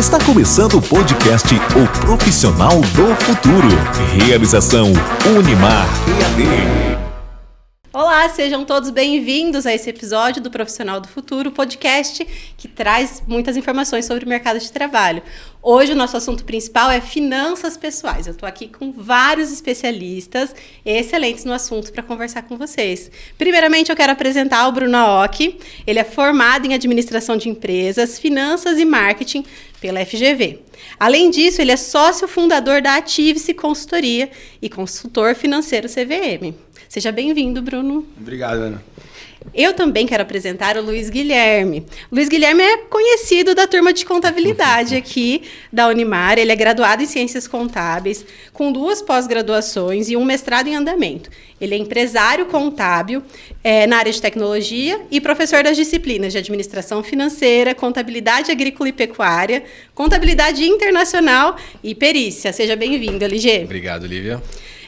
Está começando o podcast O Profissional do Futuro. Realização Unimar EAD. Olá, sejam todos bem-vindos a esse episódio do Profissional do Futuro, podcast que traz muitas informações sobre o mercado de trabalho. Hoje o nosso assunto principal é finanças pessoais. Eu estou aqui com vários especialistas excelentes no assunto para conversar com vocês. Primeiramente, eu quero apresentar o Bruno Aoki. Ele é formado em Administração de Empresas, Finanças e Marketing pela FGV. Além disso, ele é sócio fundador da Ativice Consultoria e consultor financeiro CVM. Seja bem-vindo, Bruno. Obrigado, Ana. Eu também quero apresentar o Luiz Guilherme. O Luiz Guilherme é conhecido da turma de contabilidade aqui da Unimar. Ele é graduado em Ciências Contábeis, com 2 pós-graduações e um mestrado em andamento. Ele é empresário contábil na área de tecnologia e professor das disciplinas de Administração Financeira, Contabilidade Agrícola e Pecuária, Contabilidade Internacional e Perícia. Seja bem-vindo, LG. Obrigado, Lívia.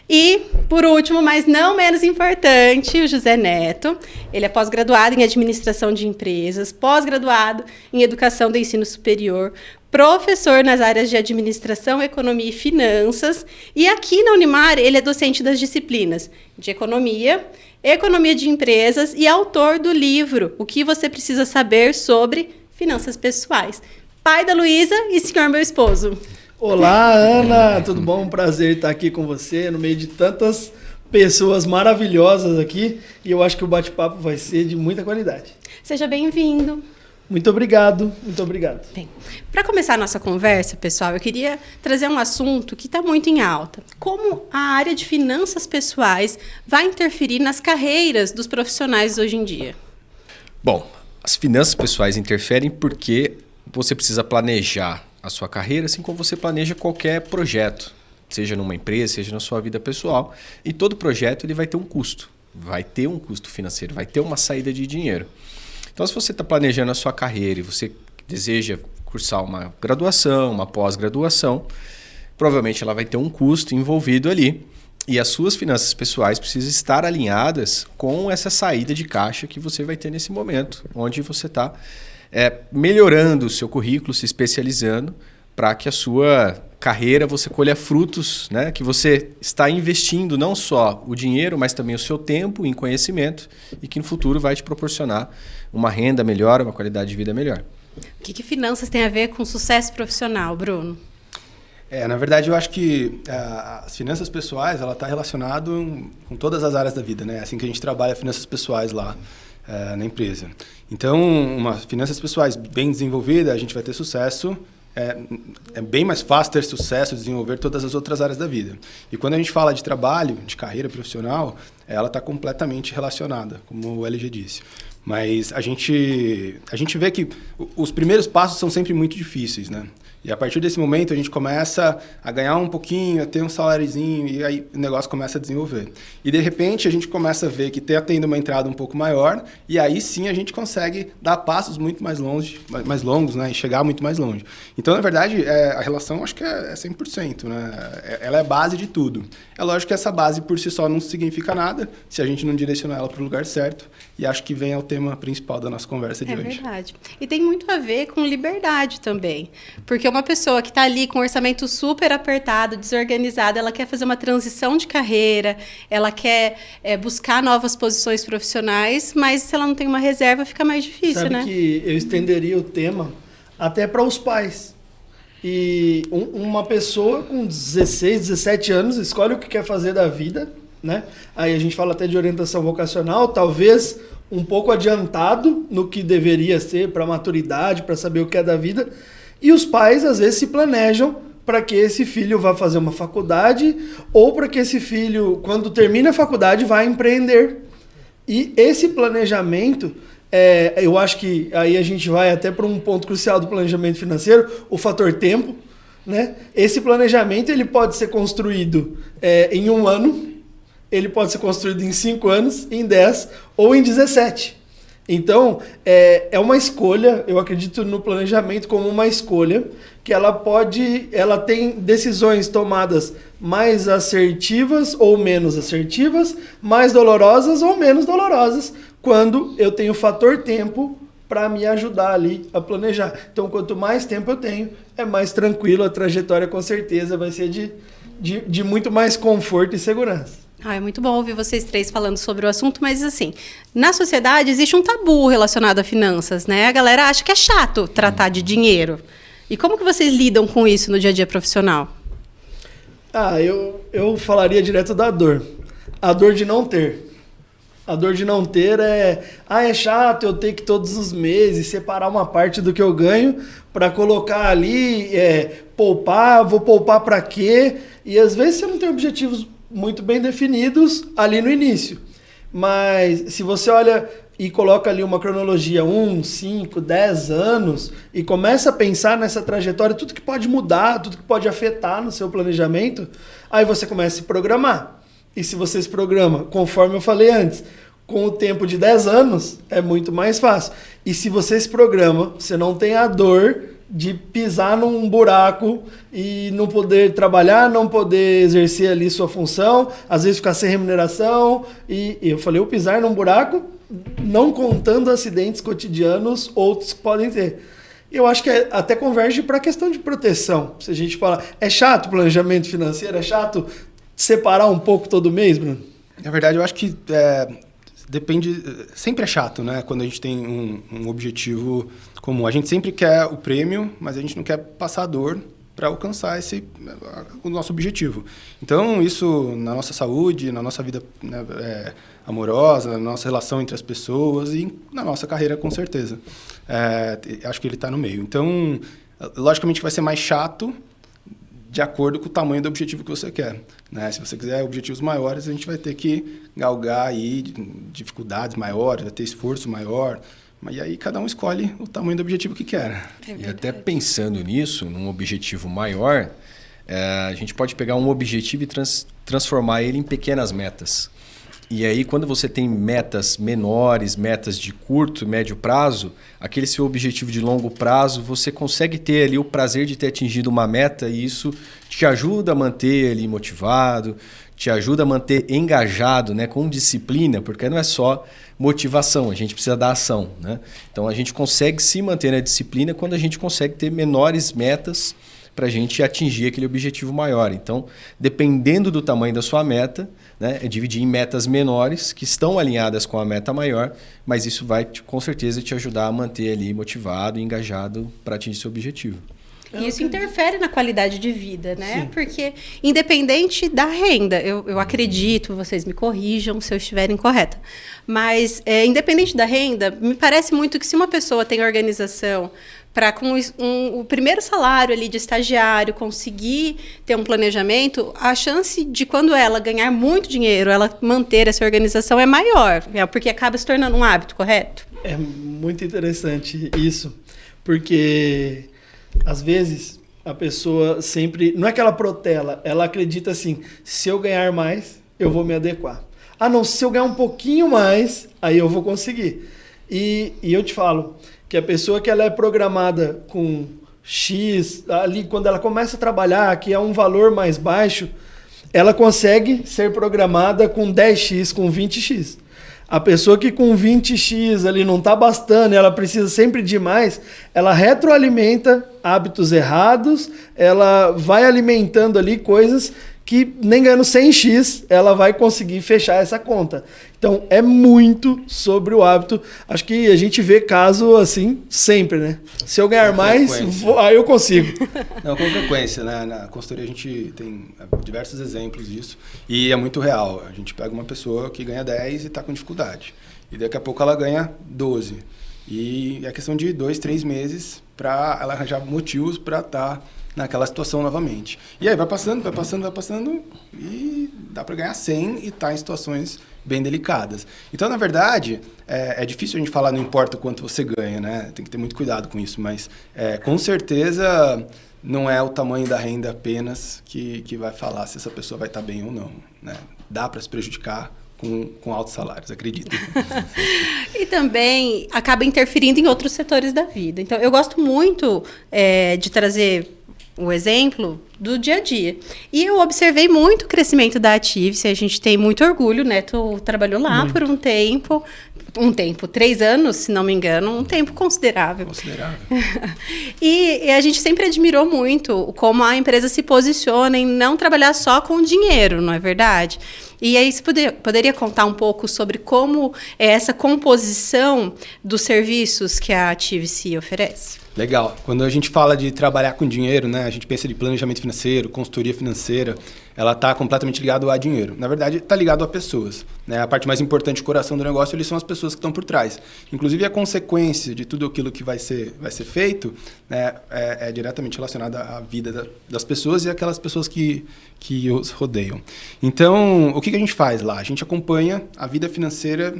E, por último, mas não menos importante, o José Neto. Ele é pós-graduado em Administração de Empresas, pós-graduado em Educação do Ensino Superior, professor nas áreas de Administração, Economia e Finanças. E aqui na Unimar, ele é docente das disciplinas de Economia, Economia de Empresas e autor do livro O que você precisa saber sobre finanças pessoais. Pai da Luísa e senhor meu esposo. Olá, Ana, tudo bom? Prazer estar aqui com você, no meio de tantas pessoas maravilhosas aqui, e eu acho que o bate-papo vai ser de muita qualidade. Seja bem-vindo. Muito obrigado, muito obrigado. Bem, para começar a nossa conversa, pessoal, eu queria trazer um assunto que está muito em alta. Como a área de finanças pessoais vai interferir nas carreiras dos profissionais hoje em dia? Bom, as finanças pessoais interferem porque você precisa planejar a sua carreira, assim como você planeja qualquer projeto, seja numa empresa, seja na sua vida pessoal. E todo projeto ele vai ter um custo, vai ter um custo financeiro, vai ter uma saída de dinheiro. Então, se você está planejando a sua carreira e você deseja cursar uma graduação, uma pós-graduação, provavelmente ela vai ter um custo envolvido ali. E as suas finanças pessoais precisam estar alinhadas com essa saída de caixa que você vai ter nesse momento, onde você está melhorando o seu currículo, se especializando, para que a sua carreira você colha frutos, né? Que você está investindo não só o dinheiro, mas também o seu tempo em conhecimento e que no futuro vai te proporcionar uma renda melhor, uma qualidade de vida melhor. O que finanças tem a ver com sucesso profissional, Bruno? Na verdade, eu acho que as finanças pessoais, ela está relacionada com todas as áreas da vida, né? Assim que a gente trabalha finanças pessoais lá na empresa. Então, finanças pessoais bem desenvolvida, a gente vai ter sucesso. É bem mais fácil ter sucesso, desenvolver todas as outras áreas da vida. E quando a gente fala de trabalho, de carreira profissional, ela está completamente relacionada, como o LG disse. Mas a gente vê que os primeiros passos são sempre muito difíceis, né? E a partir desse momento a gente começa a ganhar um pouquinho, a ter um saláriozinho e aí o negócio começa a desenvolver. E de repente a gente começa a ver que está tendo uma entrada um pouco maior e aí sim a gente consegue dar passos muito mais longos, né? E chegar muito mais longe. Então, na verdade, a relação acho que é 100%, né? Ela é a base de tudo. É lógico que essa base por si só não significa nada se a gente não direcionar ela para o lugar certo. E acho que vem ao tema principal da nossa conversa de hoje. É verdade. E tem muito a ver com liberdade também. Porque uma pessoa que está ali com um orçamento super apertado, desorganizado, ela quer fazer uma transição de carreira, ela quer buscar novas posições profissionais, mas se ela não tem uma reserva, fica mais difícil, né? Sabe que eu estenderia o tema até para os pais. E uma pessoa com 16, 17 anos escolhe o que quer fazer da vida, né? Aí a gente fala até de orientação vocacional, talvez um pouco adiantado no que deveria ser para maturidade, para saber o que é da vida. E os pais, às vezes, se planejam para que esse filho vá fazer uma faculdade ou para que esse filho, quando termina a faculdade, vá empreender. E esse planejamento, eu acho que aí a gente vai até para um ponto crucial do planejamento financeiro, o fator tempo, né? Esse planejamento ele pode ser construído em 1 ano, ele pode ser construído em 5 anos, em 10 ou em 17. Então, é uma escolha, eu acredito no planejamento como uma escolha, que ela tem decisões tomadas mais assertivas ou menos assertivas, mais dolorosas ou menos dolorosas, quando eu tenho o fator tempo para me ajudar ali a planejar. Então, quanto mais tempo eu tenho, é mais tranquilo, a trajetória com certeza vai ser de muito mais conforto e segurança. É muito bom ouvir vocês três falando sobre o assunto, mas assim, na sociedade existe um tabu relacionado a finanças, né? A galera acha que é chato tratar de dinheiro. E como que vocês lidam com isso no dia a dia profissional? Eu falaria direto da dor. A dor de não ter. A dor de não ter é chato eu ter que todos os meses separar uma parte do que eu ganho para colocar ali, poupar, vou poupar para quê? E às vezes você não tem objetivos muito bem definidos ali no início. Mas se você olha e coloca ali uma cronologia 1, 5, 10 anos e começa a pensar nessa trajetória, tudo que pode mudar, tudo que pode afetar no seu planejamento, aí você começa a se programar. E se você se programa, conforme eu falei antes, com o tempo de 10 anos, é muito mais fácil. E se você se programa, você não tem a dor de pisar num buraco e não poder trabalhar, não poder exercer ali sua função, às vezes ficar sem remuneração. E eu falei, o pisar num buraco, não contando acidentes cotidianos, outros que podem ter. Eu acho que até converge para a questão de proteção. Se a gente falar, é chato o planejamento financeiro, é chato separar um pouco todo mês, Bruno? Na verdade, eu acho que depende... Sempre é chato, né? Quando a gente tem um objetivo comum. A gente sempre quer o prêmio, mas a gente não quer passar a dor para alcançar o nosso objetivo. Então, isso na nossa saúde, na nossa vida, né, amorosa, na nossa relação entre as pessoas e na nossa carreira, com certeza. Acho que ele está no meio. Então, logicamente, vai ser mais chato de acordo com o tamanho do objetivo que você quer, né? Se você quiser objetivos maiores, a gente vai ter que galgar aí dificuldades maiores, vai ter esforço maior, mas aí cada um escolhe o tamanho do objetivo que quer. E até pensando nisso, num objetivo maior, a gente pode pegar um objetivo e transformar ele em pequenas metas. E aí, quando você tem metas menores, metas de curto, médio prazo, aquele seu objetivo de longo prazo, você consegue ter ali o prazer de ter atingido uma meta e isso te ajuda a manter ali motivado, te ajuda a manter engajado, né, com disciplina, porque não é só motivação, a gente precisa da ação, né? Então, a gente consegue se manter na disciplina quando a gente consegue ter menores metas para a gente atingir aquele objetivo maior. Então, dependendo do tamanho da sua meta, né, é dividir em metas menores que estão alinhadas com a meta maior, mas isso vai, com certeza, te ajudar a manter ali motivado e engajado para atingir seu objetivo. E isso interfere na qualidade de vida, né? Sim. Porque, independente da renda, eu acredito, vocês me corrijam se eu estiver incorreta, mas, independente da renda, me parece muito que se uma pessoa tem organização para com o primeiro salário ali de estagiário conseguir ter um planejamento, a chance de quando ela ganhar muito dinheiro, ela manter essa organização é maior, porque acaba se tornando um hábito, correto? É muito interessante isso, porque às vezes a pessoa sempre... Não é que ela protela, ela acredita assim, se eu ganhar mais, eu vou me adequar. Não, se eu ganhar um pouquinho mais, aí eu vou conseguir. E eu te falo que a pessoa que ela é programada com X, ali quando ela começa a trabalhar, que é um valor mais baixo, ela consegue ser programada com 10X, com 20X. A pessoa que com 20X ali não está bastando, ela precisa sempre de mais, ela retroalimenta hábitos errados, ela vai alimentando ali coisas que nem ganhando 100X, ela vai conseguir fechar essa conta. Então, é muito sobre o hábito. Acho que a gente vê caso assim sempre, né? Se eu ganhar mais, aí eu consigo. Não, com frequência, né? Na consultoria a gente tem diversos exemplos disso e é muito real. A gente pega uma pessoa que ganha 10 e está com dificuldade. E daqui a pouco ela ganha 12. E é questão de 2, 3 meses para ela arranjar motivos para estar naquela situação novamente. E aí vai passando e dá para ganhar 100 e tá em situações bem delicadas. Então, na verdade, é difícil a gente falar não importa quanto você ganha, né? Tem que ter muito cuidado com isso, mas com certeza não é o tamanho da renda apenas que vai falar se essa pessoa vai estar bem ou não, né? Dá para se prejudicar com altos salários, acredito. E também acaba interferindo em outros setores da vida. Então, eu gosto muito de trazer o exemplo do dia a dia. E eu observei muito o crescimento da Ativice, a gente tem muito orgulho, né? Tu trabalhou lá por um tempo, um tempo, 3 anos, se não me engano, um tempo considerável. E a gente sempre admirou muito como a empresa se posiciona em não trabalhar só com dinheiro, não é verdade? E aí você poderia contar um pouco sobre como é essa composição dos serviços que a Active-se oferece? Legal. Quando a gente fala de trabalhar com dinheiro, né, a gente pensa de planejamento financeiro, consultoria financeira, ela está completamente ligada a dinheiro. Na verdade, está ligado a pessoas. Né? A parte mais importante, o coração do negócio, eles são as pessoas que estão por trás. Inclusive, a consequência de tudo aquilo que vai ser feito, né, é diretamente relacionada à vida das pessoas e aquelas pessoas que os rodeiam. Então, o que a gente faz lá? A gente acompanha a vida financeira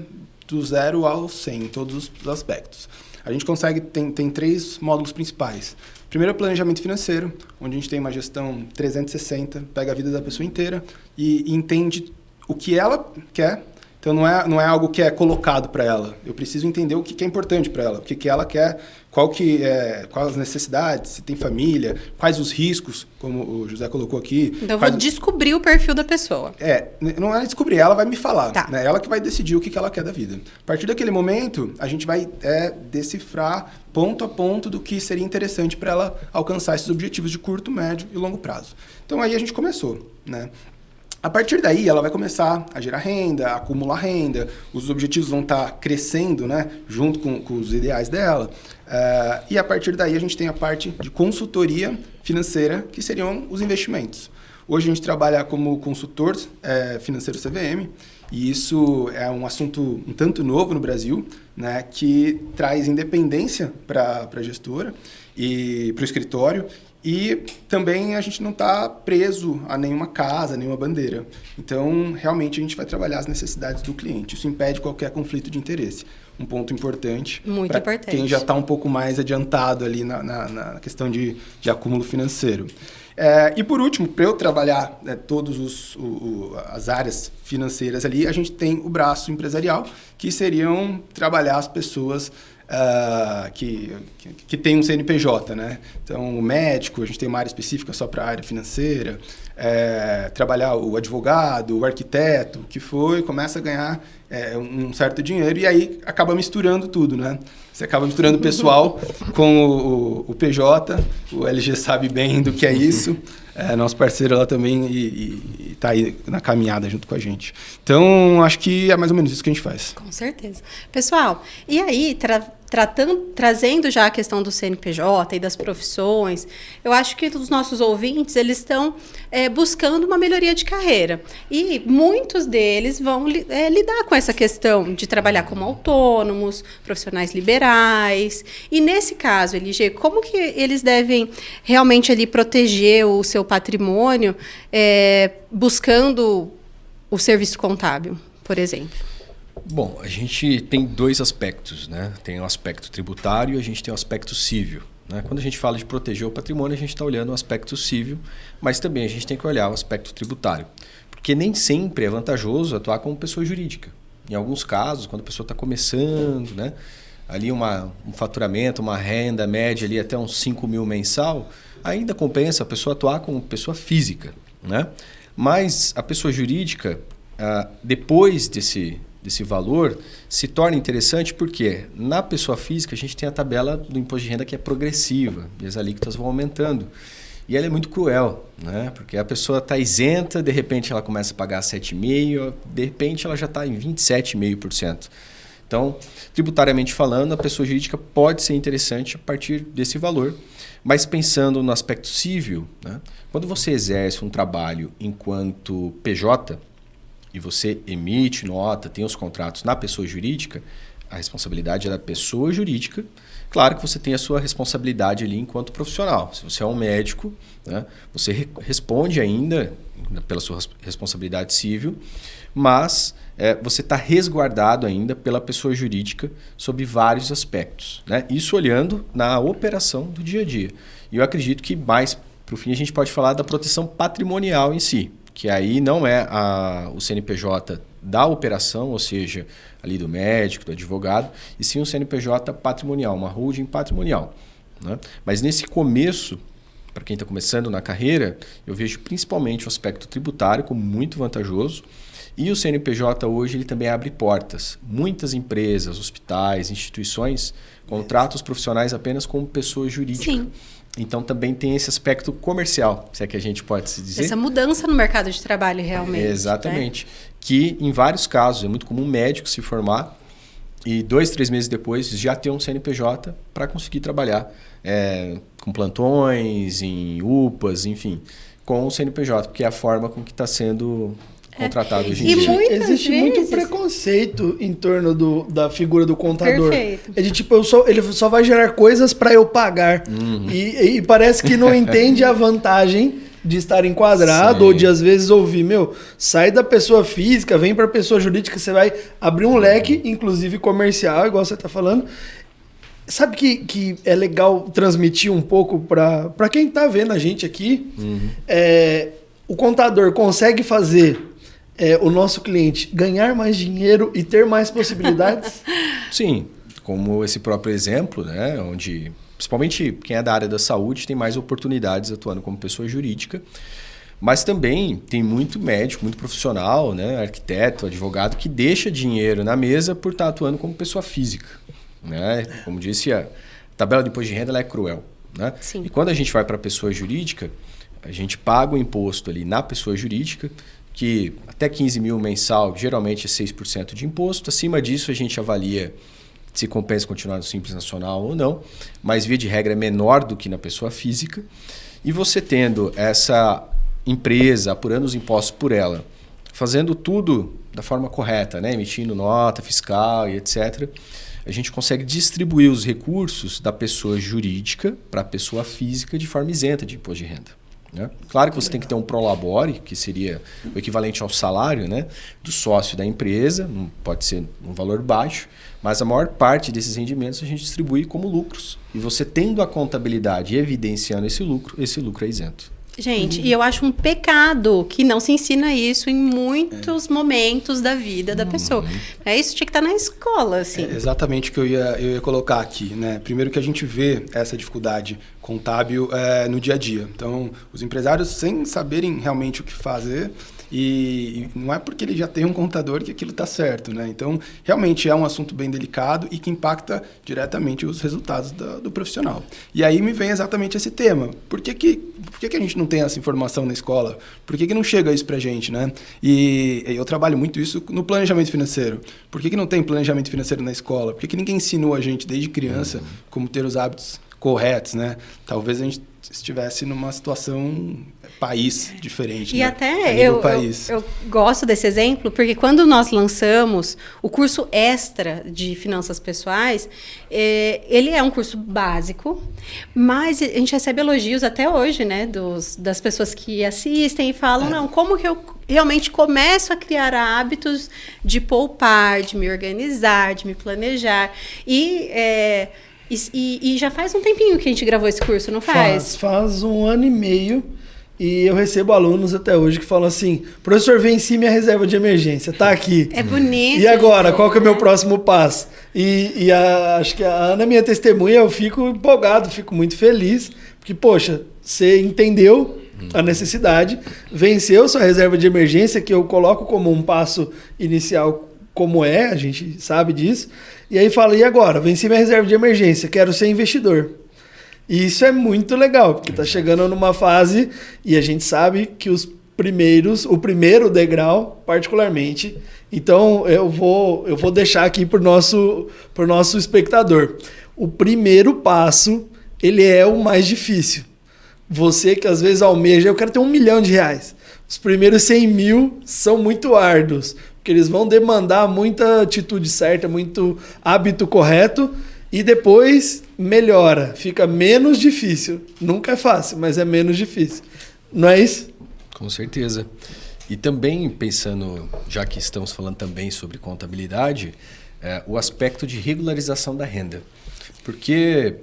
do 0 ao 100, em todos os aspectos. A gente consegue, tem 3 módulos principais. Primeiro é o planejamento financeiro, onde a gente tem uma gestão 360, pega a vida da pessoa inteira e entende o que ela quer. Então, não é algo que é colocado para ela. Eu preciso entender o que é importante para ela, o que ela quer, quais as necessidades, se tem família, quais os riscos, como o José colocou aqui. Então, eu vou descobrir o perfil da pessoa. Não é descobrir, ela vai me falar. Tá. Né? Ela que vai decidir o que ela quer da vida. A partir daquele momento, a gente vai decifrar ponto a ponto do que seria interessante para ela alcançar esses objetivos de curto, médio e longo prazo. Então, aí a gente começou, né? A partir daí, ela vai começar a gerar renda, a acumular renda, os objetivos vão estar crescendo, né, junto com os ideais dela. E a partir daí, a gente tem a parte de consultoria financeira, que seriam os investimentos. Hoje, a gente trabalha como consultor financeiro CVM, e isso é um assunto um tanto novo no Brasil, né, que traz independência para a gestora e para o escritório. E também a gente não está preso a nenhuma casa, nenhuma bandeira. Então, realmente, a gente vai trabalhar as necessidades do cliente. Isso impede qualquer conflito de interesse. Um ponto importante para quem já está um pouco mais adiantado ali na questão de acúmulo financeiro. E, por último, para eu trabalhar todas as áreas financeiras ali, a gente tem o braço empresarial, que seriam trabalhar as pessoas que tem um CNPJ, né? Então, o médico, a gente tem uma área específica só para a área financeira, trabalhar o advogado, o arquiteto, começa a ganhar um certo dinheiro e aí acaba misturando tudo, né? Você acaba misturando o pessoal com o PJ, o LG sabe bem do que é isso, nosso parceiro lá também e está aí na caminhada junto com a gente. Então, acho que é mais ou menos isso que a gente faz. Com certeza. Pessoal, e aí, trazendo já a questão do CNPJ e das profissões, eu acho que os nossos ouvintes, eles estão buscando uma melhoria de carreira. E muitos deles vão lidar com essa questão de trabalhar como autônomos, profissionais liberais. E nesse caso, LG, como que eles devem realmente ali proteger o seu patrimônio buscando o serviço contábil, por exemplo? Bom, a gente tem 2 aspectos, né? Tem o aspecto tributário e a gente tem o aspecto civil. Né? Quando a gente fala de proteger o patrimônio, a gente está olhando o aspecto civil, mas também a gente tem que olhar o aspecto tributário. Porque nem sempre é vantajoso atuar como pessoa jurídica. Em alguns casos, quando a pessoa está começando, né? Ali um faturamento, uma renda média ali até uns 5 mil mensal, ainda compensa a pessoa atuar como pessoa física. Né? Mas a pessoa jurídica, depois desse valor, se torna interessante porque na pessoa física a gente tem a tabela do imposto de renda que é progressiva e as alíquotas vão aumentando. E ela é muito cruel, né? Porque a pessoa está isenta, de repente ela começa a pagar 7,5%, de repente ela já está em 27,5%. Então, tributariamente falando, a pessoa jurídica pode ser interessante a partir desse valor. Mas pensando no aspecto civil, né? Quando você exerce um trabalho enquanto PJ, e você emite nota, tem os contratos na pessoa jurídica, a responsabilidade é da pessoa jurídica. Claro que você tem a sua responsabilidade ali enquanto profissional. Se você é um médico, né, você responde ainda pela sua responsabilidade civil, mas você está resguardado ainda pela pessoa jurídica sob vários aspectos. Né? Isso olhando na operação do dia a dia. E eu acredito que mais para o fim a gente pode falar da proteção patrimonial em si, que aí não é o CNPJ da operação, ou seja, ali do médico, do advogado, e sim um CNPJ patrimonial, uma holding patrimonial. Né? Mas nesse começo, para quem está começando na carreira, eu vejo principalmente o aspecto tributário como muito vantajoso E o CNPJ hoje ele também abre portas. Muitas empresas, hospitais, instituições contratam os profissionais apenas como pessoa jurídica. Sim. Então também tem esse aspecto comercial, se é que a gente pode se dizer. Essa mudança no mercado de trabalho realmente. Exatamente. Né? Que em vários casos é muito comum um médico se formar e 2, 3 meses depois já ter um CNPJ para conseguir trabalhar com plantões, em UPAs, enfim, com o CNPJ, porque é a forma com que está sendo contratado hoje em dia. Existe muito preconceito em torno da figura do contador. Perfeito. É de tipo, ele só vai gerar coisas para eu pagar. E parece que não entende a vantagem de estar enquadrado. Sim. Ou de às vezes ouvir, sai da pessoa física, vem para a pessoa jurídica, você vai abrir um leque, inclusive comercial, igual você está falando. Sabe que é legal transmitir um pouco para quem está vendo a gente aqui? O contador consegue fazer o nosso cliente ganhar mais dinheiro e ter mais possibilidades? Sim, como esse próprio exemplo, né, onde principalmente quem é da área da saúde tem mais oportunidades atuando como pessoa jurídica, mas também tem muito médico, muito profissional, né, arquiteto, advogado, que deixa dinheiro na mesa por estar atuando como pessoa física. Né? Como disse, a tabela de imposto de renda ela é cruel. Né? Sim. E quando a gente vai para a pessoa jurídica, a gente paga o imposto ali na pessoa jurídica, que até 15 mil mensal, geralmente é 6% de imposto. Acima disso, a gente avalia se compensa continuar no Simples Nacional ou não, mas via de regra é menor do que na pessoa física. E você tendo essa empresa, apurando os impostos por ela, fazendo tudo da forma correta, né? Emitindo nota fiscal e etc., a gente consegue distribuir os recursos da pessoa jurídica para a pessoa física de forma isenta de imposto de renda. Né? Claro que você tem que ter um prolabore, que seria o equivalente ao salário, né, do sócio da empresa, não pode ser um valor baixo, mas a maior parte desses rendimentos a gente distribui como lucros. E você tendo a contabilidade evidenciando esse lucro é isento. Gente, e eu acho um pecado que não se ensina isso em muitos momentos da vida da pessoa. Isso tinha que estar na escola, assim. É exatamente o que eu ia colocar aqui, né? Primeiro que a gente vê essa dificuldade contábil no dia a dia. Então, os empresários, sem saberem realmente o que fazer, e não é porque ele já tem um contador que aquilo está certo, né? Então, realmente é um assunto bem delicado e que impacta diretamente os resultados do profissional. E aí me vem exatamente esse tema. Por que a gente não tem essa informação na escola? Por que não chega isso pra gente, né? E eu trabalho muito isso no planejamento financeiro. Por que não tem planejamento financeiro na escola? Por que ninguém ensinou a gente desde criança como ter os hábitos corretos, né? Talvez a gente estivesse numa situação país diferente. E né? até eu gosto desse exemplo, porque quando nós lançamos o curso extra de finanças pessoais, ele é um curso básico, mas a gente recebe elogios até hoje, né, das pessoas que assistem e falam, não, como que eu realmente começo a criar hábitos de poupar, de me organizar, de me planejar. E já faz um tempinho que a gente gravou esse curso, não faz? Faz 1 ano e meio. E eu recebo alunos até hoje que falam assim, professor, venci minha reserva de emergência, tá aqui. É bonito. E agora, qual que é o meu próximo passo? Acho que a Ana é minha testemunha, eu fico empolgado, fico muito feliz, porque, poxa, você entendeu a necessidade, venceu sua reserva de emergência, que eu coloco como um passo inicial, como a gente sabe disso, e aí fala, e agora? Venci minha reserva de emergência, quero ser investidor. E isso é muito legal, porque está chegando numa fase e a gente sabe que o primeiro degrau, particularmente, então eu vou deixar aqui para o nosso espectador. O primeiro passo, ele é o mais difícil. Você que às vezes almeja, eu quero ter R$1 milhão. Os primeiros 100 mil são muito árduos, porque eles vão demandar muita atitude certa, muito hábito correto, e depois melhora, fica menos difícil. Nunca é fácil, mas é menos difícil. Não é isso? Com certeza. E também pensando, já que estamos falando também sobre contabilidade, o aspecto de regularização da renda. Porque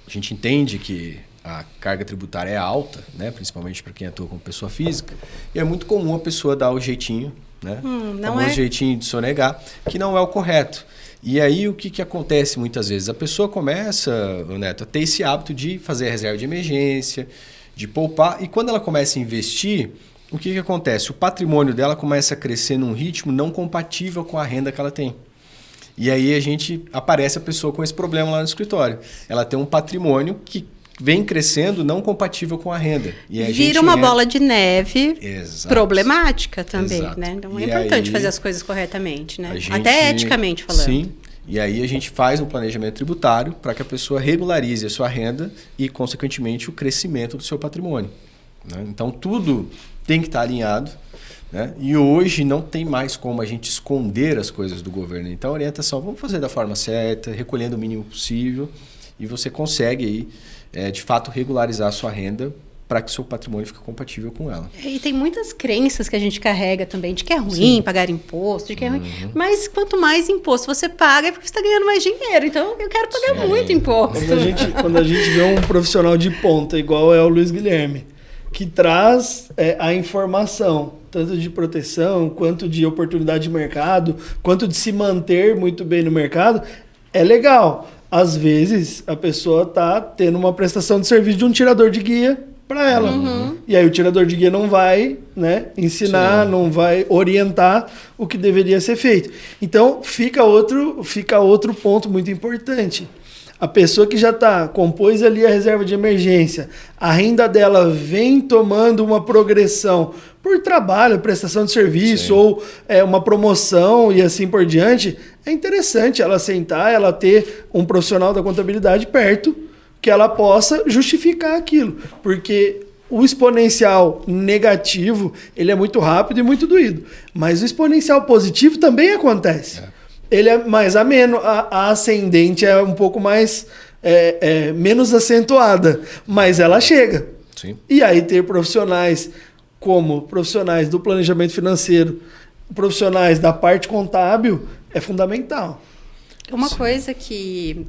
a gente entende que a carga tributária é alta, né? Principalmente para quem atua como pessoa física, e é muito comum a pessoa dar o jeitinho, né? O jeitinho de sonegar, que não é o correto. E aí o que acontece muitas vezes? A pessoa começa, Neto, a ter esse hábito de fazer a reserva de emergência, de poupar, e quando ela começa a investir, o que acontece? O patrimônio dela começa a crescer num ritmo não compatível com a renda que ela tem. E aí aparece a pessoa com esse problema lá no escritório. Ela tem um patrimônio que vem crescendo não compatível com a renda. E vira uma bola de neve problemática também, Exato. né? Então é E importante aí, fazer as coisas corretamente, né? gente, até eticamente falando. Sim. E aí a gente faz um planejamento tributário para que a pessoa regularize a sua renda e, consequentemente, o crescimento do seu patrimônio. Né? Então, tudo tem que estar alinhado. Né? E hoje não tem mais como a gente esconder as coisas do governo. Então, a orientação, vamos fazer da forma certa, recolhendo o mínimo possível, e você consegue aí, de fato, regularizar a sua renda para que o seu patrimônio fique compatível com ela. E tem muitas crenças que a gente carrega também, de que é ruim pagar imposto, de que é ruim. Mas quanto mais imposto você paga, é porque você está ganhando mais dinheiro. Então, eu quero pagar muito imposto. Quando a gente vê um profissional de ponta, igual é o Luiz Guilherme, que traz a informação, tanto de proteção, quanto de oportunidade de mercado, quanto de se manter muito bem no mercado, é legal. Às vezes, a pessoa está tendo uma prestação de serviço de um tirador de guia para ela. E aí o tirador de guia não vai, né, ensinar, não vai orientar o que deveria ser feito. Então, fica outro ponto muito importante. A pessoa que já compôs ali a reserva de emergência, a renda dela vem tomando uma progressão por trabalho, prestação de serviço ou uma promoção e assim por diante, é interessante ela sentar, ela ter um profissional da contabilidade perto que ela possa justificar aquilo, porque o exponencial negativo ele é muito rápido e muito doído, mas o exponencial positivo também acontece. Ele é mais ameno, a ascendente é um pouco mais menos acentuada, mas ela chega. Sim. E aí ter profissionais como profissionais do planejamento financeiro, profissionais da parte contábil é fundamental. Uma coisa que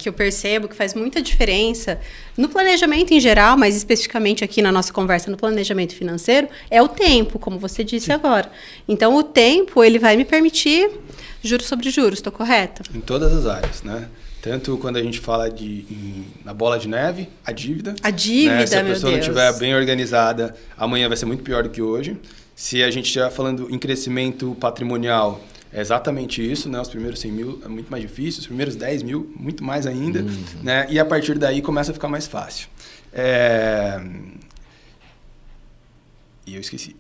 eu percebo que faz muita diferença no planejamento em geral, mas especificamente aqui na nossa conversa no planejamento financeiro, é o tempo, como você disse agora. Então, o tempo ele vai me permitir juros sobre juros, estou correta? Em todas as áreas, né? Tanto quando a gente fala na bola de neve, a dívida. A dívida, né? Se a pessoa não estiver bem organizada, amanhã vai ser muito pior do que hoje. Se a gente estiver falando em crescimento patrimonial, é exatamente isso, né? Os primeiros 100 mil é muito mais difícil, os primeiros 10 mil, muito mais ainda. Né? E a partir daí começa a ficar mais fácil. E eu esqueci.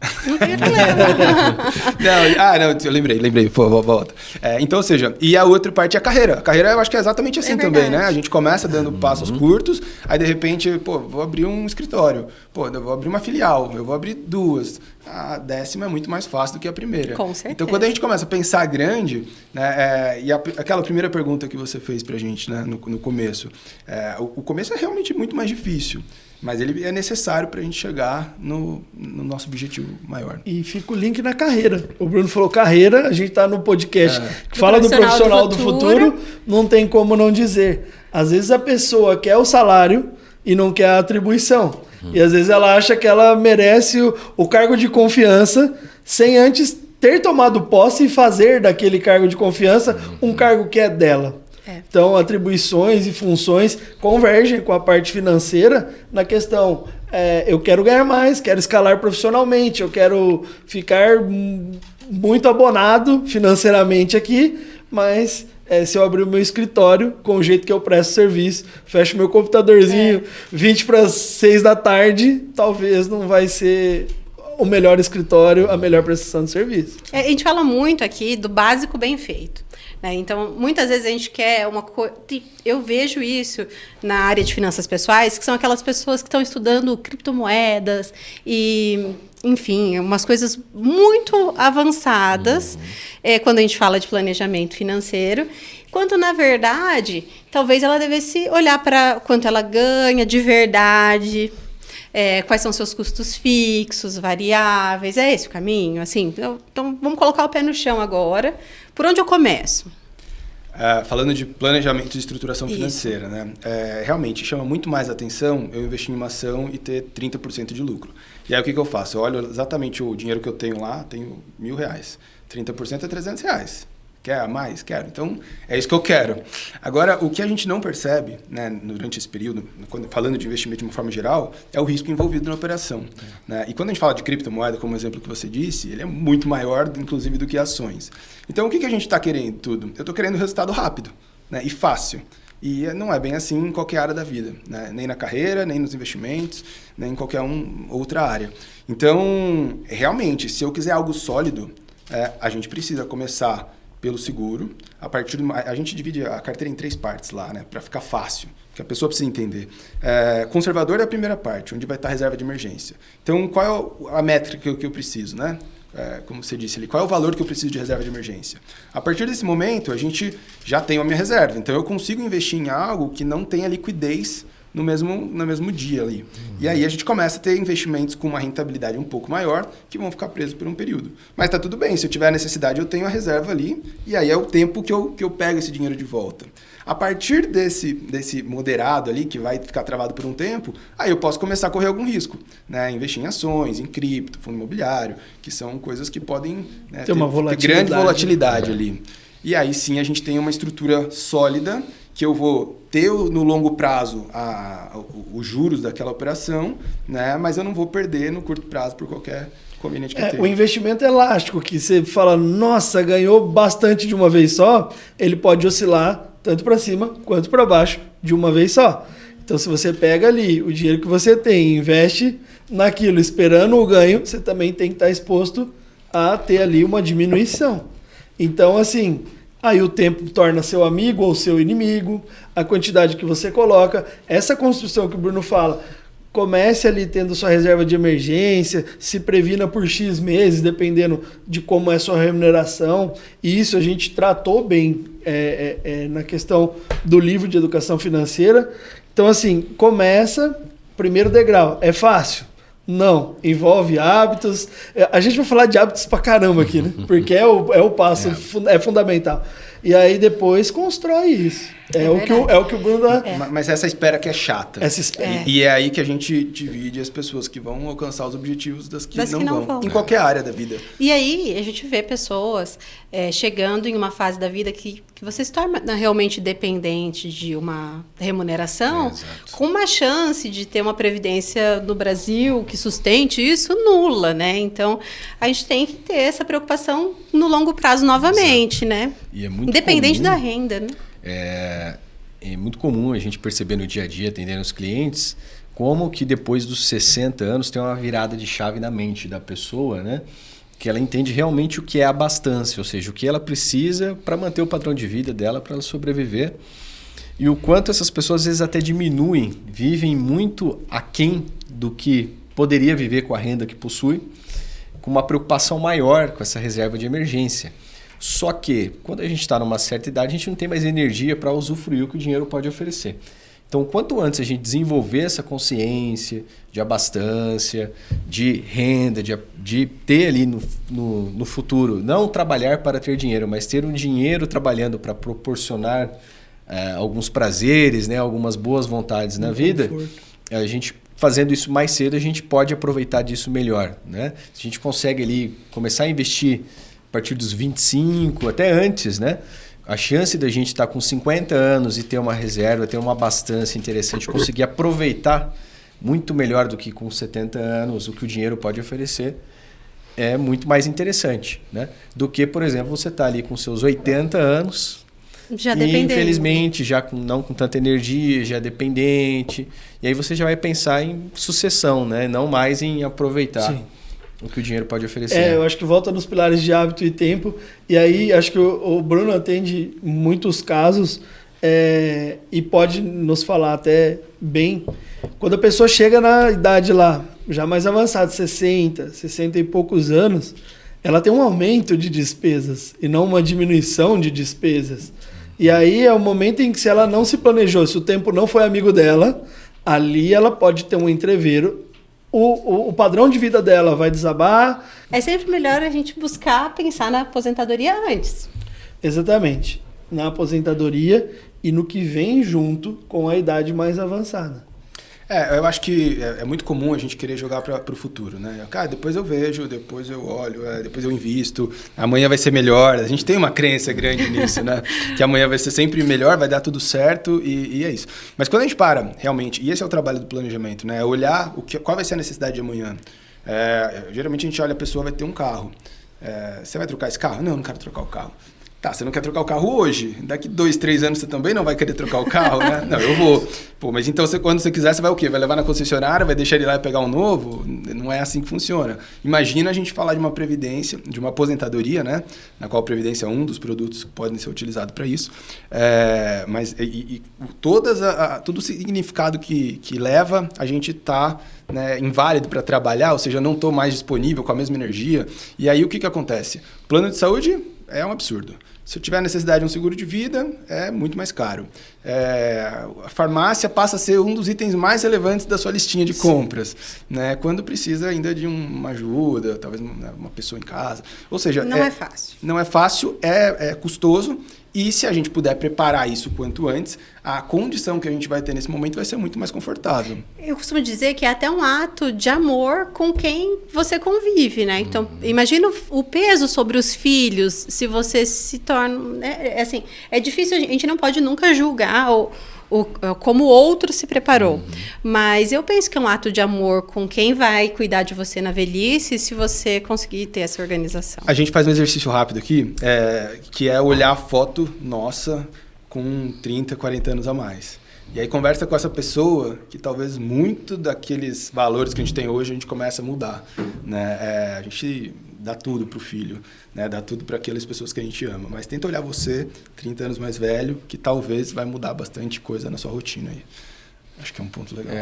Não, eu lembrei. Pô, volta. Então, ou seja, e a outra parte é a carreira. A carreira eu acho que é exatamente assim também, né? A gente começa dando passos curtos, aí de repente, vou abrir um escritório. Eu vou abrir uma filial, eu vou abrir 2. A 10ª é muito mais fácil do que a primeira. Com certeza. Então, quando a gente começa a pensar grande, né, e aquela primeira pergunta que você fez pra gente, né, no começo, o começo é realmente muito mais difícil. Mas ele é necessário para a gente chegar no nosso objetivo maior. E fica o link na carreira. O Bruno falou carreira, a gente está no podcast que fala do profissional do futuro, não tem como não dizer. Às vezes a pessoa quer o salário e não quer a atribuição. E às vezes ela acha que ela merece o cargo de confiança sem antes ter tomado posse e fazer daquele cargo de confiança um cargo que é dela. Então, atribuições e funções convergem com a parte financeira na questão, eu quero ganhar mais, quero escalar profissionalmente, eu quero ficar muito abonado financeiramente aqui, mas se eu abrir o meu escritório com o jeito que eu presto serviço, fecho meu computadorzinho 20 para 6 da tarde, talvez não vai ser o melhor escritório, a melhor prestação de serviço. A gente fala muito aqui do básico bem feito. Então, muitas vezes a gente quer uma coisa... Eu vejo isso na área de finanças pessoais, que são aquelas pessoas que estão estudando criptomoedas e, enfim, umas coisas muito avançadas quando a gente fala de planejamento financeiro, quando, na verdade, talvez ela devesse olhar para quanto ela ganha de verdade, quais são seus custos fixos, variáveis. É esse o caminho? Assim, então, vamos colocar o pé no chão agora. Por onde eu começo? Falando de planejamento de estruturação financeira, né? Realmente chama muito mais atenção eu investir em uma ação e ter 30% de lucro. E aí o que eu faço? Eu olho exatamente o dinheiro que eu tenho lá, tenho R$1.000. 30% é R$300. Quer mais? Quero. Então, é isso que eu quero. Agora, o que a gente não percebe, né, durante esse período, falando de investimento de uma forma geral, é o risco envolvido na operação. Né? E quando a gente fala de criptomoeda, como exemplo que você disse, ele é muito maior, inclusive, do que ações. Então, o que a gente está querendo tudo? Eu estou querendo resultado rápido, né, e fácil. E não é bem assim em qualquer área da vida, né? Nem na carreira, nem nos investimentos, nem em qualquer outra área. Então, realmente, se eu quiser algo sólido, a gente precisa começar pelo seguro. A gente divide a carteira em 3 partes lá, né? Para ficar fácil, que a pessoa precisa entender. Conservador é a primeira parte, onde vai estar a reserva de emergência. Então, qual é a métrica que eu preciso, né? Como você disse ali, qual é o valor que eu preciso de reserva de emergência? A partir desse momento, a gente já tem a minha reserva. Então, eu consigo investir em algo que não tenha liquidez no mesmo dia ali. E aí, a gente começa a ter investimentos com uma rentabilidade um pouco maior, que vão ficar presos por um período. Mas tá tudo bem, se eu tiver necessidade, eu tenho a reserva ali, e aí é o tempo que eu pego esse dinheiro de volta. A partir desse moderado ali, que vai ficar travado por um tempo, aí eu posso começar a correr algum risco, né? Investir em ações, em cripto, fundo imobiliário, que são coisas que podem, né, ter grande volatilidade ali. E aí sim a gente tem uma estrutura sólida, que eu vou ter no longo prazo os juros daquela operação, né? Mas eu não vou perder no curto prazo por qualquer conveniente que tenha. O investimento elástico, que você fala, nossa, ganhou bastante de uma vez só, ele pode oscilar tanto para cima quanto para baixo de uma vez só. Então, se você pega ali o dinheiro que você tem e investe naquilo esperando o ganho, você também tem que estar exposto a ter ali uma diminuição. Então, assim, aí o tempo torna seu amigo ou seu inimigo, a quantidade que você coloca, essa construção que o Bruno fala, comece ali tendo sua reserva de emergência, se previna por X meses, dependendo de como é a sua remuneração. E isso a gente tratou bem na questão do livro de educação financeira. Então, assim, começa, primeiro degrau, é fácil? Não, envolve hábitos. A gente vai falar de hábitos pra caramba aqui, né? Porque é o passo, é fundamental. E aí depois constrói isso. É o que o Bruno dá. Mas essa espera que é chata. Essa espera. E é aí que a gente divide as pessoas que vão alcançar os objetivos das que não vão. Em qualquer área da vida. E aí a gente vê pessoas chegando em uma fase da vida que você se torna realmente dependente de uma remuneração, com uma chance de ter uma previdência no Brasil que sustente isso nula, né? Então, a gente tem que ter essa preocupação no longo prazo novamente, né? E é muito independente comum, da renda, né? É muito comum a gente perceber no dia a dia, atendendo os clientes, como que depois dos 60 anos tem uma virada de chave na mente da pessoa, né? Que ela entende realmente o que é abastança, ou seja, o que ela precisa para manter o padrão de vida dela, para ela sobreviver. E o quanto essas pessoas às vezes até diminuem, vivem muito aquém do que poderia viver com a renda que possui, com uma preocupação maior com essa reserva de emergência. Só que, quando a gente está numa certa idade, a gente não tem mais energia para usufruir o que o dinheiro pode oferecer. Então, quanto antes a gente desenvolver essa consciência de abastança, de renda, de ter ali no futuro, não trabalhar para ter dinheiro, mas ter um dinheiro trabalhando para proporcionar alguns prazeres, né, algumas boas vontades na vida, a gente fazendo isso mais cedo, a gente pode aproveitar disso melhor, né? Se a gente consegue ali começar a investir a partir dos 25, até antes, né? A chance da gente estar com 50 anos e ter uma reserva, ter uma abastança interessante, conseguir aproveitar muito melhor do que com 70 anos o que o dinheiro pode oferecer, é muito mais interessante, né? Do que, por exemplo, você estar ali com seus 80 anos já e, dependente. infelizmente, já não com tanta energia, já dependente. E aí você já vai pensar em sucessão, né? Não mais em aproveitar. Sim. O que o dinheiro pode oferecer. Eu acho que volta nos pilares de hábito e tempo. E aí, acho que o Bruno atende muitos casos e pode nos falar até bem. Quando a pessoa chega na idade lá, já mais avançada, 60 e poucos anos, ela tem um aumento de despesas e não uma diminuição de despesas. E aí é o momento em que, se ela não se planejou, se o tempo não foi amigo dela, ali ela pode ter um entreveiro. O padrão de vida dela vai desabar. É sempre melhor a gente buscar pensar na aposentadoria antes. Exatamente. Na aposentadoria e no que vem junto com a idade mais avançada. Eu acho que é muito comum a gente querer jogar para o futuro, né? Depois eu vejo, depois eu olho, depois eu invisto, amanhã vai ser melhor. A gente tem uma crença grande nisso, né? Que amanhã vai ser sempre melhor, vai dar tudo certo e é isso. Mas quando a gente para, realmente, e esse é o trabalho do planejamento, né? Olhar qual vai ser a necessidade de amanhã. Geralmente a gente olha, a pessoa vai ter um carro. Você vai trocar esse carro? Não quero trocar o carro. Tá, você não quer trocar o carro hoje? Daqui 2, 3 anos você também não vai querer trocar o carro, né? Não, eu vou. Pô, mas então quando você quiser, você vai o quê? Vai levar na concessionária, vai deixar ele lá e pegar um novo? Não é assim que funciona. Imagina a gente falar de uma previdência, de uma aposentadoria, né? Na qual a previdência é um dos produtos que podem ser utilizados para isso. Mas todo o significado que leva a gente tá, né, inválido para trabalhar, ou seja, não estou mais disponível com a mesma energia. E aí o que acontece? Plano de saúde é um absurdo. Se eu tiver necessidade de um seguro de vida, é muito mais caro. A farmácia passa a ser um dos itens mais relevantes da sua listinha de compras, né? Quando precisa ainda de uma ajuda, talvez uma pessoa em casa. Ou seja, não é fácil. Não é fácil, é custoso. E se a gente puder preparar isso quanto antes, a condição que a gente vai ter nesse momento vai ser muito mais confortável. Eu costumo dizer que é até um ato de amor com quem você convive, né? Então, imagina o peso sobre os filhos, se você se torna... Assim, é difícil, a gente não pode nunca julgar como o outro se preparou. Mas eu penso que é um ato de amor com quem vai cuidar de você na velhice, se você conseguir ter essa organização. A gente faz um exercício rápido aqui, que é olhar a foto nossa com 30, 40 anos a mais. E aí conversa com essa pessoa que talvez muito daqueles valores que a gente tem hoje a gente começa a mudar, né? A gente dá tudo pro filho, né? Dá tudo para aquelas pessoas que a gente ama. Mas tenta olhar você, 30 anos mais velho, que talvez vai mudar bastante coisa na sua rotina aí. Acho que é um ponto legal.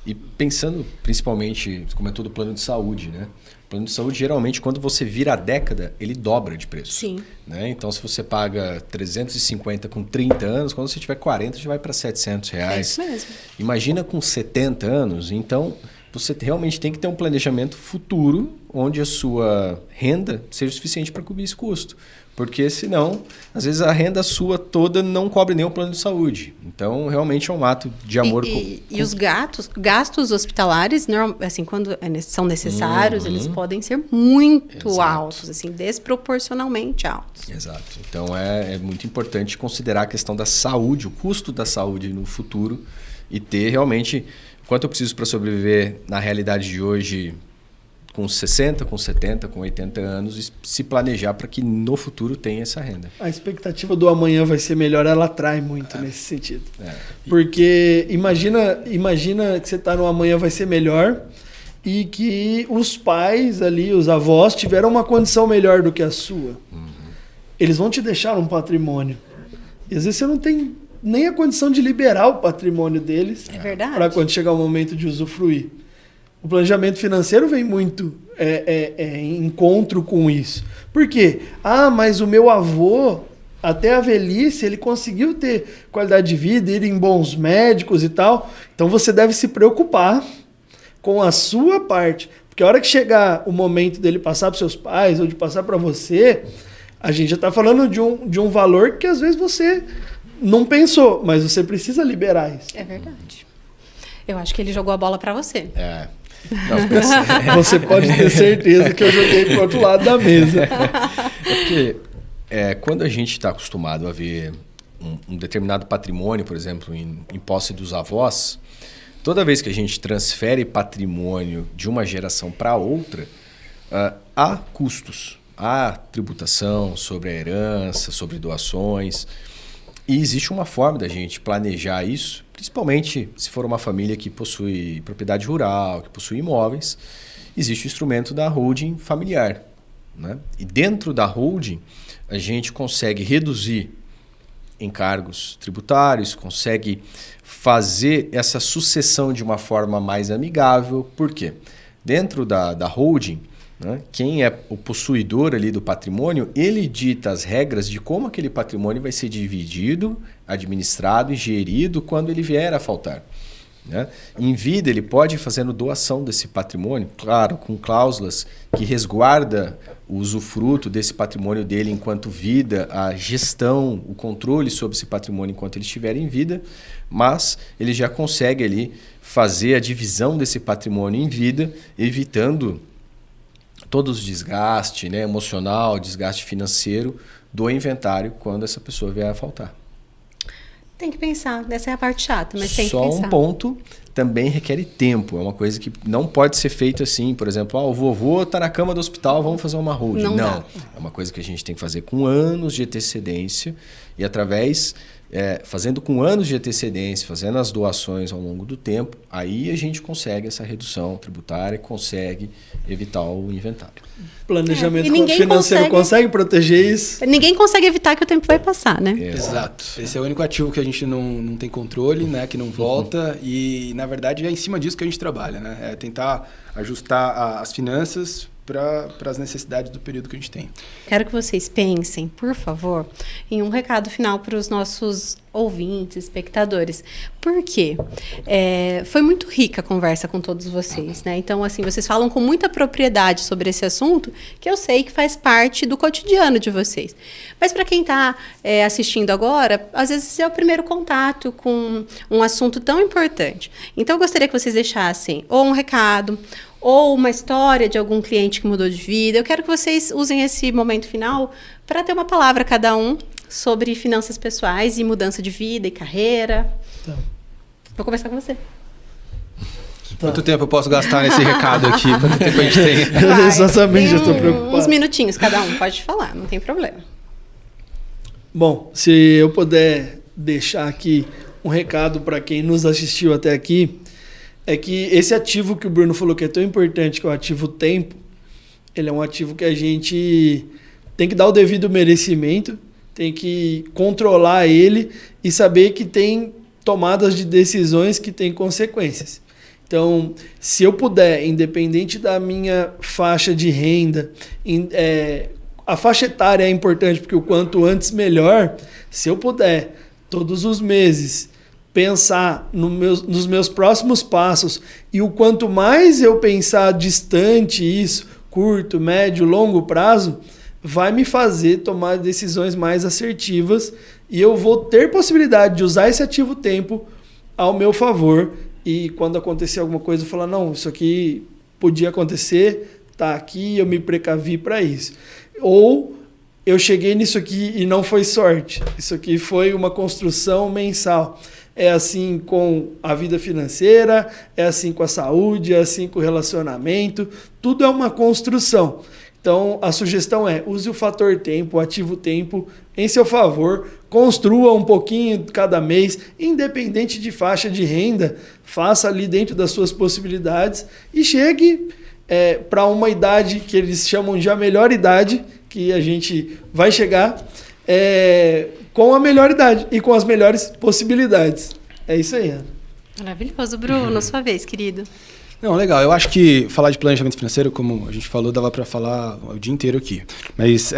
E pensando principalmente, como é todo plano de saúde, né? O plano de saúde, geralmente, quando você vira a década, ele dobra de preço. Sim. Né? Então, se você paga 350 com 30 anos, quando você tiver 40, já vai para R$700. É isso mesmo. Imagina com 70 anos, então... Você realmente tem que ter um planejamento futuro onde a sua renda seja suficiente para cobrir esse custo. Porque senão, às vezes a renda sua toda não cobre nem o plano de saúde. Então, realmente é um ato de amor. E os gastos hospitalares, assim, quando são necessários, eles podem ser muito altos, assim, desproporcionalmente altos. Exato. Então, é muito importante considerar a questão da saúde, o custo da saúde no futuro e ter realmente... Quanto eu preciso para sobreviver na realidade de hoje com 60, com 70, com 80 anos e se planejar para que no futuro tenha essa renda. A expectativa do amanhã vai ser melhor, ela atrai muito nesse sentido. Porque imagina que você está no amanhã vai ser melhor e que os pais ali, os avós, tiveram uma condição melhor do que a sua. Eles vão te deixar um patrimônio. E às vezes você não tem nem a condição de liberar o patrimônio deles para quando chegar o momento de usufruir. O planejamento financeiro vem muito em encontro com isso. Por quê? Mas o meu avô, até a velhice, ele conseguiu ter qualidade de vida, ir em bons médicos e tal. Então você deve se preocupar com a sua parte. Porque a hora que chegar o momento dele passar para seus pais ou de passar para você, a gente já está falando de um valor que às vezes você... não pensou, mas você precisa liberar isso. É verdade. Eu acho que ele jogou a bola para você. Você pode ter certeza que eu joguei pro outro lado da mesa. Porque quando a gente está acostumado a ver um determinado patrimônio, por exemplo, em posse dos avós, toda vez que a gente transfere patrimônio de uma geração para outra, há custos, há tributação sobre a herança, sobre doações. E existe uma forma da gente planejar isso, principalmente se for uma família que possui propriedade rural, que possui imóveis, existe o instrumento da holding familiar, né? E dentro da holding, a gente consegue reduzir encargos tributários, consegue fazer essa sucessão de uma forma mais amigável. Por quê? Dentro da holding, né, quem é o possuidor ali do patrimônio, ele dita as regras de como aquele patrimônio vai ser dividido, administrado e gerido quando ele vier a faltar. Né? Em vida, ele pode ir fazendo doação desse patrimônio, claro, com cláusulas que resguarda o usufruto desse patrimônio dele enquanto vida, a gestão, o controle sobre esse patrimônio enquanto ele estiver em vida, mas ele já consegue ali fazer a divisão desse patrimônio em vida, evitando todos os desgaste, né, emocional, desgaste financeiro do inventário quando essa pessoa vier a faltar. Tem que pensar, essa é a parte chata, mas tem que Só pensar. um ponto, também requer tempo, é uma coisa que não pode ser feita assim, por exemplo, o vovô está na cama do hospital, vamos fazer uma holding. Não dá. É uma coisa que a gente tem que fazer com anos de antecedência e através, fazendo com anos de antecedência, fazendo as doações ao longo do tempo, aí a gente consegue essa redução tributária, consegue evitar o inventário. Planejamento E ninguém financeiro consegue proteger isso? Ninguém consegue evitar que o tempo vai passar, né? Exato. Esse é o único ativo que a gente não tem controle, né? Que não volta. E, na verdade, é em cima disso que a gente trabalha, né? É tentar ajustar as finanças para as necessidades do período que a gente tem. Quero que vocês pensem, por favor, em um recado final para os nossos ouvintes, espectadores. Por quê? Foi muito rica a conversa com todos vocês, né? Então, assim, vocês falam com muita propriedade sobre esse assunto, que eu sei que faz parte do cotidiano de vocês. Mas para quem está assistindo agora, às vezes é o primeiro contato com um assunto tão importante. Então, eu gostaria que vocês deixassem ou um recado, ou uma história de algum cliente que mudou de vida. Eu quero que vocês usem esse momento final para ter uma palavra cada um sobre finanças pessoais e mudança de vida e carreira. Tá. Vou começar com você. Quanto tempo eu posso gastar nesse recado aqui? Quanto tempo a gente tem? Vai, Exatamente, tem eu estou preocupado. uns minutinhos cada um, pode falar, não tem problema. Bom, se eu puder deixar aqui um recado para quem nos assistiu até aqui, é que esse ativo que o Bruno falou que é tão importante, que é o ativo tempo, ele é um ativo que a gente tem que dar o devido merecimento, tem que controlar ele e saber que tem tomadas de decisões que têm consequências. Então, se eu puder, independente da minha faixa de renda, a faixa etária é importante, porque o quanto antes melhor, se eu puder, todos os meses, pensar nos meus próximos passos e o quanto mais eu pensar distante isso, curto, médio, longo prazo, vai me fazer tomar decisões mais assertivas e eu vou ter possibilidade de usar esse ativo tempo ao meu favor e quando acontecer alguma coisa eu falar, não, isso aqui podia acontecer, tá aqui, eu me precavi para isso. Ou eu cheguei nisso aqui e não foi sorte, isso aqui foi uma construção mensal. É assim com a vida financeira, é assim com a saúde, é assim com o relacionamento. Tudo é uma construção. Então, a sugestão é, use o fator tempo, o ativo tempo, em seu favor. Construa um pouquinho cada mês, independente de faixa de renda. Faça ali dentro das suas possibilidades e chegue para uma idade que eles chamam de a melhor idade, que a gente vai chegar, com a melhor idade e com as melhores possibilidades. É isso aí, Ana. Maravilhoso, Bruno. Sua vez, querido. Não, legal. Eu acho que falar de planejamento financeiro, como a gente falou, dava para falar o dia inteiro aqui. Mas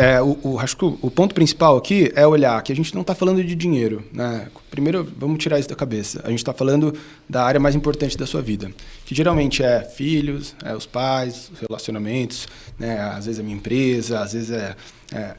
acho que o ponto principal aqui é olhar que a gente não está falando de dinheiro, né? Primeiro, vamos tirar isso da cabeça. A gente está falando da área mais importante da sua vida, que geralmente é filhos, os pais, os relacionamentos, né? Às vezes é minha empresa, às vezes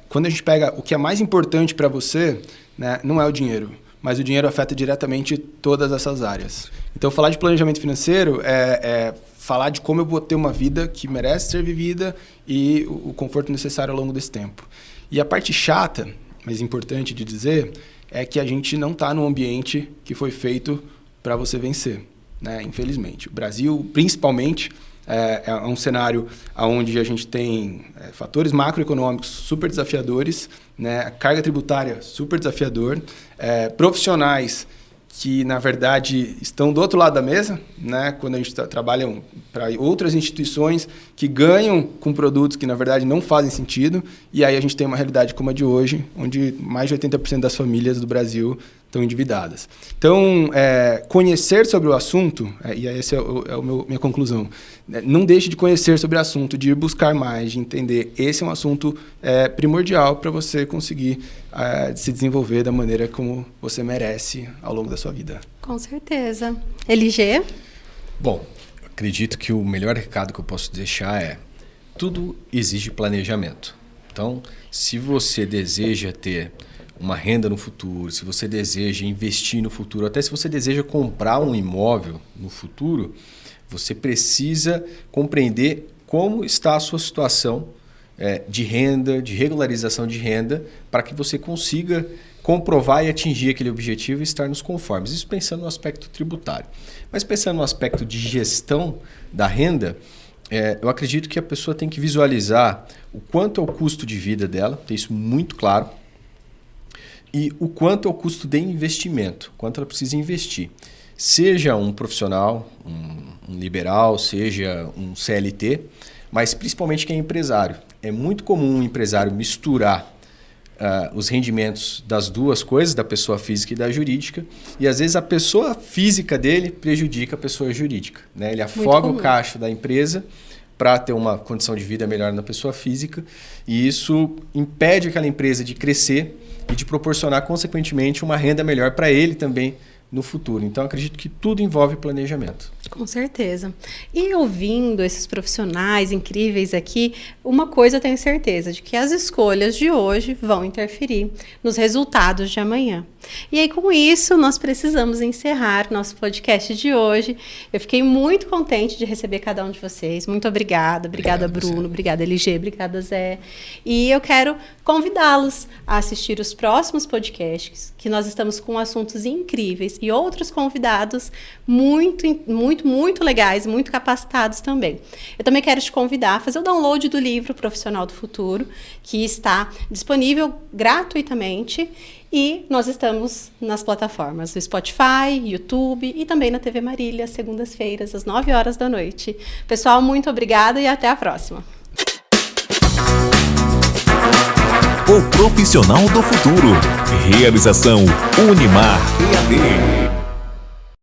quando a gente pega o que é mais importante para você, né? Não é o dinheiro, mas o dinheiro afeta diretamente todas essas áreas. Então, falar de planejamento financeiro é falar de como eu vou ter uma vida que merece ser vivida e o conforto necessário ao longo desse tempo. E a parte chata, mas importante de dizer, é que a gente não está num ambiente que foi feito para você vencer, né? Infelizmente. O Brasil, principalmente, é um cenário onde a gente tem fatores macroeconômicos super desafiadores, né? Carga tributária super desafiador, profissionais que, na verdade, estão do outro lado da mesa, né? Quando a gente trabalha para outras instituições que ganham com produtos que, na verdade, não fazem sentido. E aí a gente tem uma realidade como a de hoje, onde mais de 80% das famílias do Brasil estão endividadas. Então, conhecer sobre o assunto, e essa é minha conclusão, não deixe de conhecer sobre o assunto, de ir buscar mais, de entender. Esse é um assunto primordial para você conseguir se desenvolver da maneira como você merece ao longo da sua vida. Com certeza. LG? Bom, acredito que o melhor recado que eu posso deixar é tudo exige planejamento. Então, se você deseja ter uma renda no futuro, se você deseja investir no futuro, até se você deseja comprar um imóvel no futuro, você precisa compreender como está a sua situação de renda, de regularização de renda, para que você consiga comprovar e atingir aquele objetivo e estar nos conformes. Isso pensando no aspecto tributário. Mas pensando no aspecto de gestão da renda, eu acredito que a pessoa tem que visualizar o quanto é o custo de vida dela, ter isso muito claro, e o quanto é o custo de investimento, quanto ela precisa investir. Seja um profissional, um liberal, seja um CLT, mas principalmente quem é empresário. É muito comum um empresário misturar os rendimentos das duas coisas, da pessoa física e da jurídica, e às vezes a pessoa física dele prejudica a pessoa jurídica, né? Ele afoga o caixa da empresa para ter uma condição de vida melhor na pessoa física, e isso impede aquela empresa de crescer e de proporcionar, consequentemente, uma renda melhor para ele também no futuro. Então, acredito que tudo envolve planejamento. Com certeza. E ouvindo esses profissionais incríveis aqui, uma coisa eu tenho certeza, de que as escolhas de hoje vão interferir nos resultados de amanhã. E aí, com isso, nós precisamos encerrar nosso podcast de hoje. Eu fiquei muito contente de receber cada um de vocês. Muito obrigada. Obrigada, Bruno. Obrigada, LG. Obrigada, Zé. E eu quero convidá-los a assistir os próximos podcasts, que nós estamos com assuntos incríveis e outros convidados muito legais, muito capacitados também. Eu também quero te convidar a fazer o download do livro Profissional do Futuro, que está disponível gratuitamente, e nós estamos nas plataformas do Spotify, YouTube e também na TV Marília, segundas-feiras, às 9 horas da noite. Pessoal, muito obrigada e até a próxima. O Profissional do Futuro. Realização Unimar EAD.